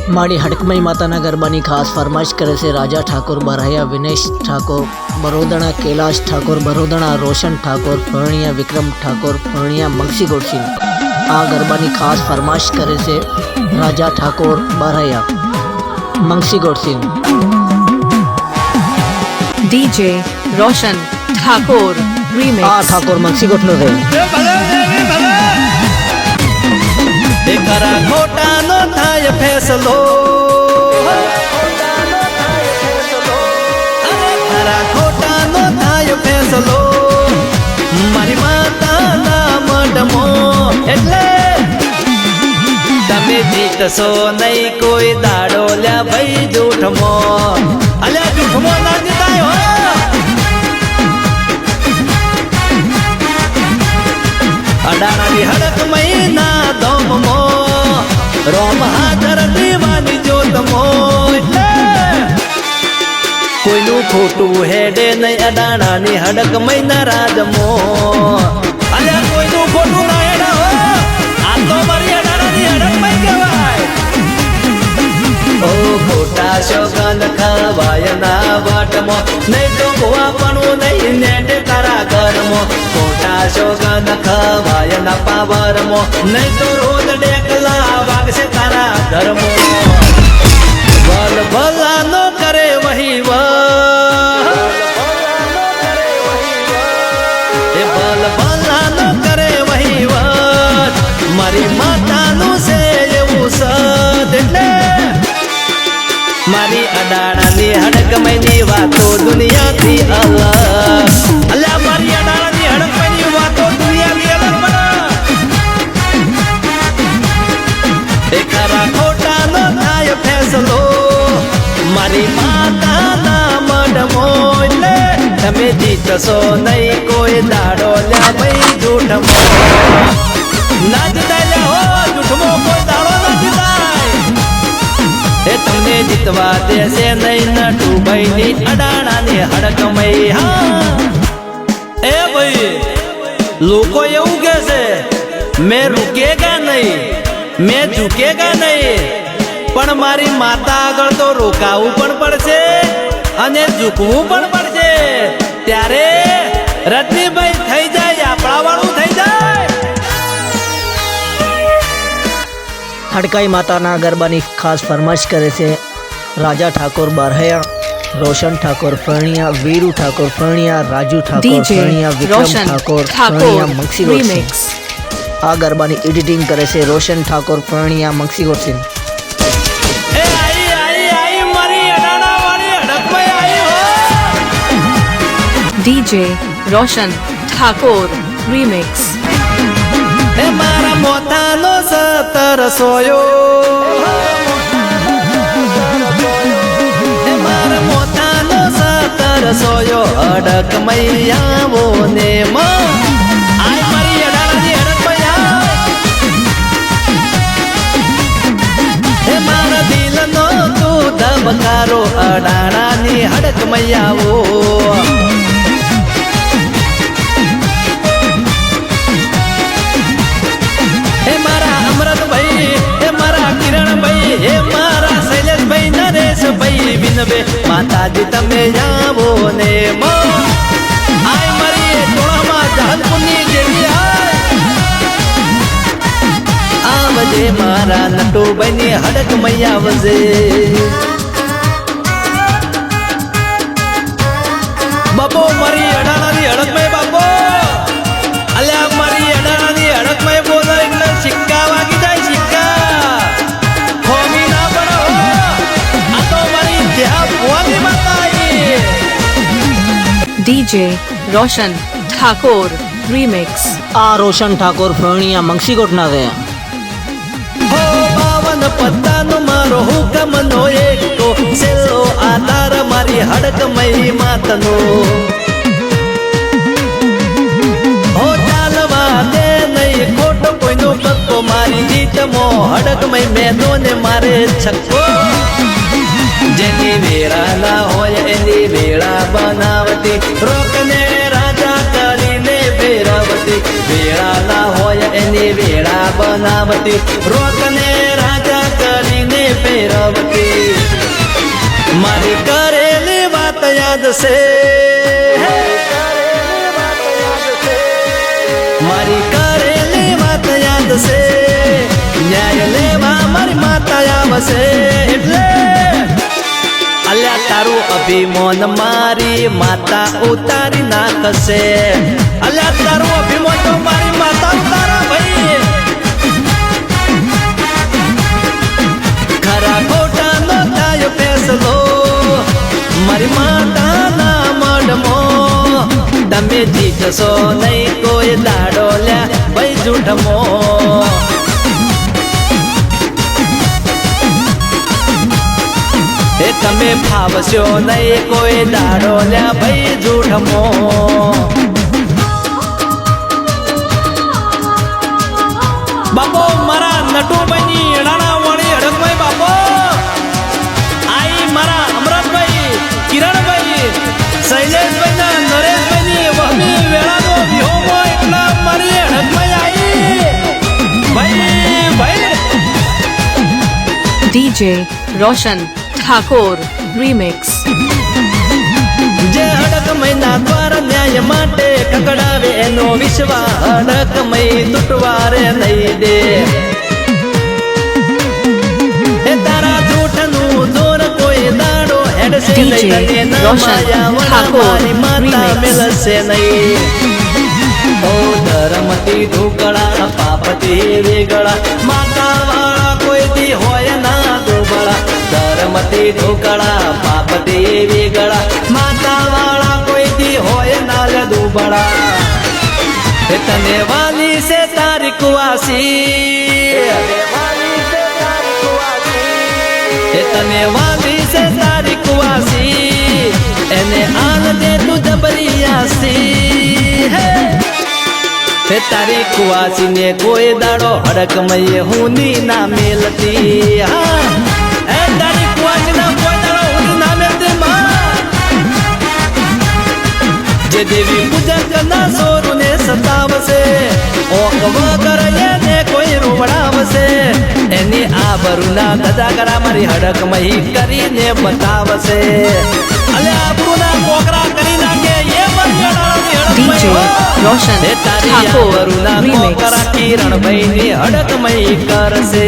माड़ी हड़कमई माताना गरबानी खास फरमाइश करे से राजा ठाकुर बरहैया, विनेश ठाकुर बरोदना, कैलाश ठाकुर बरोदना, रोशन ठाकुर फरणिया, विक्रम ठाकुर फरणिया, मंगसी गोड सिंह। आ गरबानी खास फरमाइश करे से राजा ठाकुर बरहैया, मंगसी गोड सिंह। डीजे रोशन ठाकुर रीमिक्स। ठाकुर मंगसी गोड नो रे एकरा खोटा नो थाय फैसलो, एकरा खोटा नो थाय फैसलो, मारी माता ना मडमो એટલે તમે જીતશો નહીં કોઈ દાડો લ્યા ભાઈ જૂઠમો, અલ્યા જૂઠમો ના જીતાય હો। અડાણાની હડક મહિના દોમમો, રોમ હાજર દીવાની જોતમો, કોઈનું ખોટું હેડે નહીં અડાણાની હડક મહિના રાજમો, અલ્યા કોઈનું ખોટું ના હેડે હો। આ તો મારી અડાણાની હડક મહી કહેવાય। ઓ ખોટા શોગન ખવાય ના વાટમો, નહીં તો ભુવાપણું નહીં નેટે તારા ઘરમો, ખોટા શોગન ખવાય ના પાવરમો, નહીં તો રોજ ડેકલા વાગશે તારા ઘરમો। ભલ ભલા નો કરે વહીવટ, એ ભલ ભલા નો કરે વહીવટ, મારી માતાનું છે એવું સદ એટલે મારી અડાણાની હડકમયની વાતો દુનિયાથી અલગ, અલ્યા મારી અડાણાની હડકમયની વાતો દુનિયાથી અલગ બના। એ ખરા ખોટાનો થાય ફેસલો, મારી માતાના મડમો એટલે તમે જીતશો નહીં કોઈ દાડો લ્યા ભાઈ જૂઠમો, ના જીતાય હો જૂઠમો કોઈ દાડો ના જીતાય। એ તમને જીતવા દેશે નહીં નટુ ભાઈની અડાણાની હડકમઈ। હા એ ભાઈ લોકો એવું કહે છે મેં રૂકેગા નહીં, મેં ઝૂકેગા નહીં, પણ મારી માતા આગળ તો રોકાવું પણ પડશે અને ઝૂકવું પણ પડશે, ત્યારે રજનીભાઈ થઈ જાય આપણા વાળું થઈ જાય। हड़काई माताना गरबानी खास फरमाइश करे से राजा ठाकुर बरहैया, रोशन ठाकुर फरणिया, वीरू ठाकुर फरणिया, राजू ठाकुर फरणिया, विक्रम ठाकुर फरणिया, मंगसी गोड सिंह। आ गरबानी एडिटिंग करे से रोशन ठाकुर फरणिया, मंगसी गोड सिंह। डीजे रोशन ठाकुर रीमिक्स। એ મારા મોતાનો સતર સોયો, એ મારા મોતાનો સતર સોયો, અડક મૈયાવો ને માં આય મારી અડાણાની અડક મૈયા। એ મારા દિલનો તું ધબકારો, અડાણાની હડક મૈયાવો। માતાજી તમે આવો ને આય મારી ટોળામાં જહલપુરની જેવી આવજે મારા નટુભાઈની હડક મૈયા આવજે। બાપો મારી અડાણાની હડકમય બાપો, અલ્યા મારી અડાણાની હડકમય બોલો એટલે સિક્કા વાગી જાય સિક્કા, ખોમી ના પડો। આ તો મારી डीजे रोशन ठाकुर रीमिक्स। आ रोशन ठाकुर फरणिया, मंगसी गोड ना रे हो बावन पत्तानो मारो हुकमनो एको, सेलो आधार मारी हडकमई मातनो, हो चालवा दे नहीं खोटो कोईनो पक्को, मारी जीतमो हडकमई मैदो ने मारे छक्को। જેની વેળા ના હોય એની વેળા બનાવતી, રોકને રાજા કરીને ફેરવતી, વેળા ના હોય એની વેળા બનાવતી, રોકને રાજા કરીને ફેરવતી। મેળવતી મારી કરેલી વાત યાદ છે મારી કરેલી વાત યાદ છે ન્યાય લેવા મારી માતા આવશે એટલે અલ્યા તારું અભિમાન મારી માતા ઉતારી નાખશે અલ્યા તારું અભિમાન તો મારી માતા ઉતારા ભાઈ ખરા ખોટા નો થાય ફેસલો મારી માતાના મઢમાં તમે જીતશો નહીં કોઈ દાડો લ્યા ભાઈ જૂઠમો એ તમે ફાવશો નહીં કોઈ દાડો લ્યા ભાઈ જૂઠમો બાપો મારા નટુભાઈની રાણા વાળી હડકભાઈ બાપો આઈ મારા અમરતભાઈ કિરણભાઈ શૈલેષભાઈ ના નરેશભાઈની વહમી વેળાનો વિહોમો એટલા મારી હડકભાઈ આઈ ભાઈ DJ Roshan Thakur Remix. જે હડકમયના દ્વાર ન્યાય માટે કકડાવે એનો વિશ્વા હડકમય તૂટવારે નહીં દે એ તારા જૂઠનું જોર કોઈ દાડો હેડશે નહીં તને ના માયા વડા મારી માતા મેલશે નહીં ઓ ધર્મથી ઢોકળા પાપથી વેગળા માતા વાળા કોઈથી હોય ના દોબળા ધર્મથી ઢોકળા પાપથી વેગળા માતા વાળા કોઈથી હોય ના દોબળા એ તને વાલી છે તારી કુવાસી એ તને વાલી છે તારી કુવાસી એને આલ દે તું જબરિયાસી હે તારી કુવાસી ને કોઈ દાડો હડકમય હુની ના મેલતી હા એ તારી કુવાસી ના કોઈ દાડો હુની ના મેલતી માં જે દેવી પૂજન કરનાર સોરુને સતાવશે ઓક વગર એને કોઈ રોવડાવશે એની આબરૂના ગદાગરા મારી હડકમય કરીને બતાવશે અલે આબરૂના કોકરા કરી નાખે એ DJ Roshan Thakur Remix. Kiranbhai ની હડકમય કરશે